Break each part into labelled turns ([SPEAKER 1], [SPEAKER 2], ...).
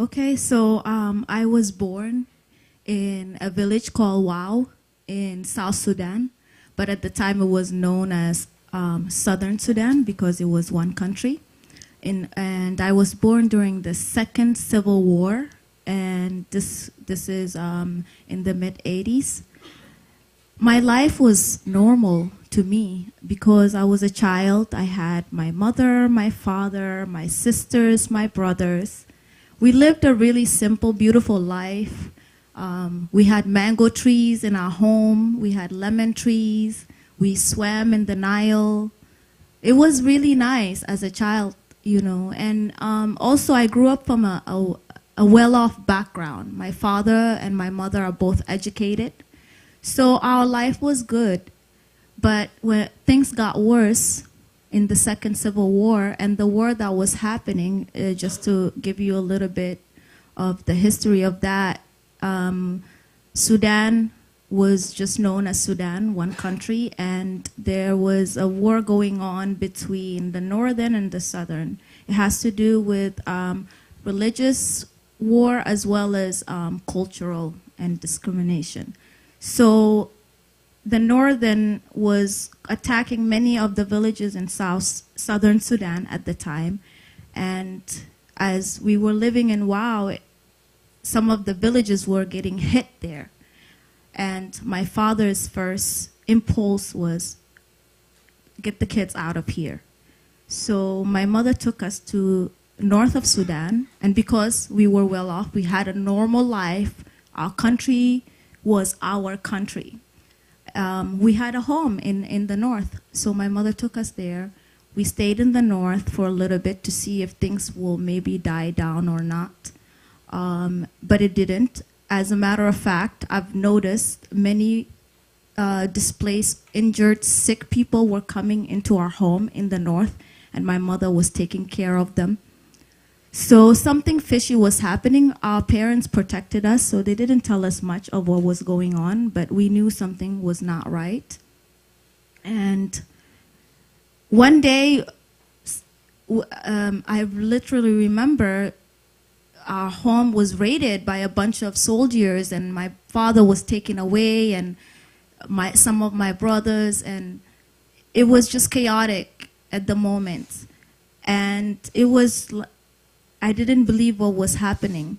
[SPEAKER 1] Okay, so I was born in a village called Wau in South Sudan, but at the time it was known as Southern Sudan because it was one country. And I was born during the Second Civil War, and this is in the mid-80s. My life was normal to me because I was a child. I had my mother, my father, my sisters, my brothers. We lived a really simple, beautiful life. We had mango trees in our home. We had lemon trees. We swam in the Nile. It was really nice as a child, you know. And also I grew up from a well-off background. My father and my mother are both educated. So our life was good. But when things got worse in the Second Civil War and the war that was happening, just to give you a little bit of the history of that, Sudan was just known as Sudan, one country, and there was a war going on between the northern and the southern. It has to do with religious war as well as cultural and discrimination. So the northern was attacking many of the villages in southern Sudan at the time. And as we were living in Wau, some of the villages were getting hit there. And my father's first impulse was, get the kids out of here. So my mother took us to north of Sudan. And because we were well off, we had a normal life. Our country was our country. We had a home in the north, so my mother took us there. We stayed in the north for a little bit to see if things will maybe die down or not, but it didn't. As a matter of fact, I've noticed many displaced, injured, sick people were coming into our home in the north, and my mother was taking care of them. So something fishy was happening. Our parents protected us, so they didn't tell us much of what was going on, but we knew something was not right. And one day, I literally remember our home was raided by a bunch of soldiers, and my father was taken away, and some of my brothers, and it was just chaotic at the moment. And it was, I didn't believe what was happening.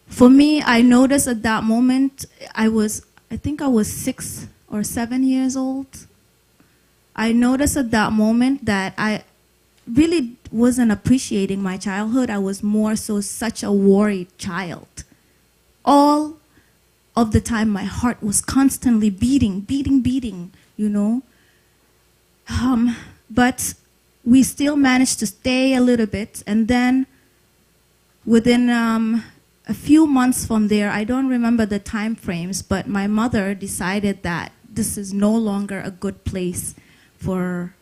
[SPEAKER 1] For me, I noticed at that moment, I think I was 6 or 7 years old. I noticed at that moment that I really wasn't appreciating my childhood. I was more so such a worried child. All of the time, my heart was constantly beating, you know. But we still managed to stay a little bit, and then within a few months from there, I don't remember the time frames, but my mother decided that this is no longer a good place for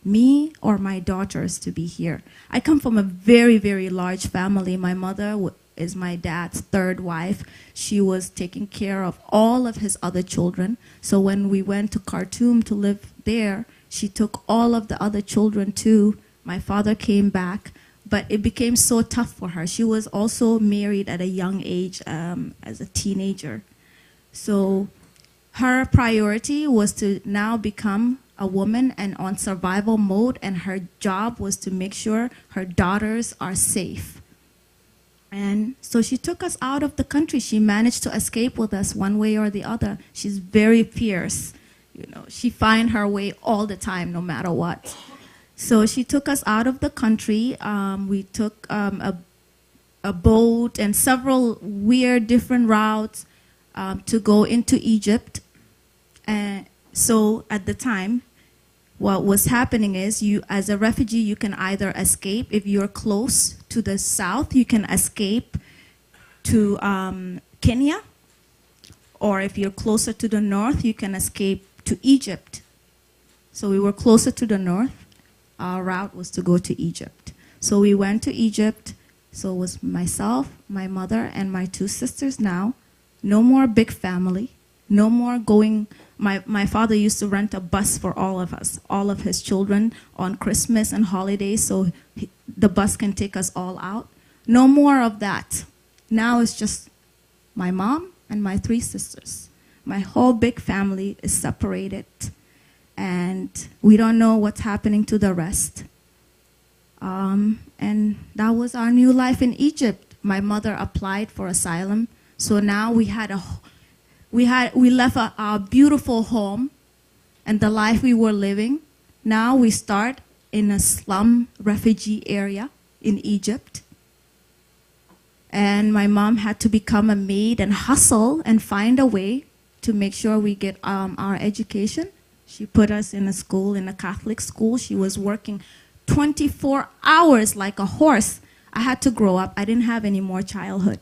[SPEAKER 1] me or my daughters to be here. I come from a very, very large family. My mother is my dad's third wife. She was taking care of all of his other children. So when we went to Khartoum to live there, she took all of the other children too. My father came back. But it became so tough for her. She was also married at a young age as a teenager. So her priority was to now become a woman and on survival mode, and her job was to make sure her daughters are safe. And so she took us out of the country. She managed to escape with us one way or the other. She's very fierce. You know, she finds her way all the time, no matter what. So she took us out of the country. We took a boat and several weird different routes to go into Egypt. And so at the time, what was happening is you, as a refugee, you can either escape. If you're close to the south, you can escape to Kenya. Or if you're closer to the north, you can escape to Egypt. So we were closer to the north. Our route was to go to Egypt. So we went to Egypt. So it was myself, my mother, and my 2 sisters now. No more big family. No more going. My father used to rent a bus for all of us, all of his children on Christmas and holidays, so the bus can take us all out. No more of that. Now it's just my mom and my 3 sisters. My whole big family is separated, and we don't know what's happening to the rest. And that was our new life in Egypt. My mother applied for asylum, so now we left our beautiful home and the life we were living. Now we start in a slum refugee area in Egypt. And my mom had to become a maid and hustle and find a way to make sure we get our education. She put us in a school, in a Catholic school. She was working 24 hours like a horse. I had to grow up. I didn't have any more childhood.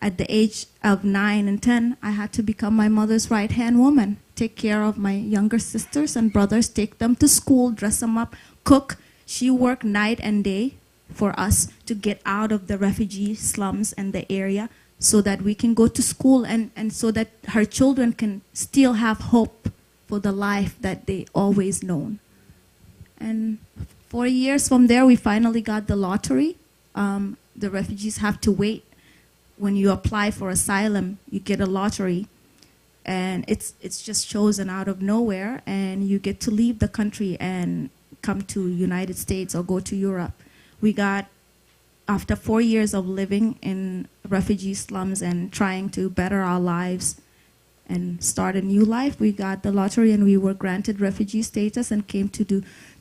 [SPEAKER 1] At the age of 9 and 10, I had to become my mother's right-hand woman, take care of my younger sisters and brothers, take them to school, dress them up, cook. She worked night and day for us to get out of the refugee slums and the area so that we can go to school and so that her children can still have hope for the life that they always known. And 4 years from there, we finally got the lottery. The refugees have to wait. When you apply for asylum, you get a lottery, and it's just chosen out of nowhere, and you get to leave the country and come to United States or go to Europe. We got, after 4 years of living in refugee slums and trying to better our lives and start a new life, we got the lottery and we were granted refugee status and came to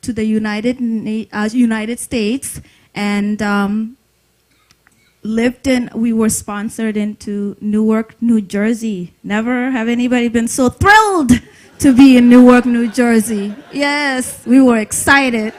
[SPEAKER 1] the United States and we were sponsored into Newark, New Jersey. Never have anybody been so thrilled to be in Newark, New Jersey. Yes, we were excited.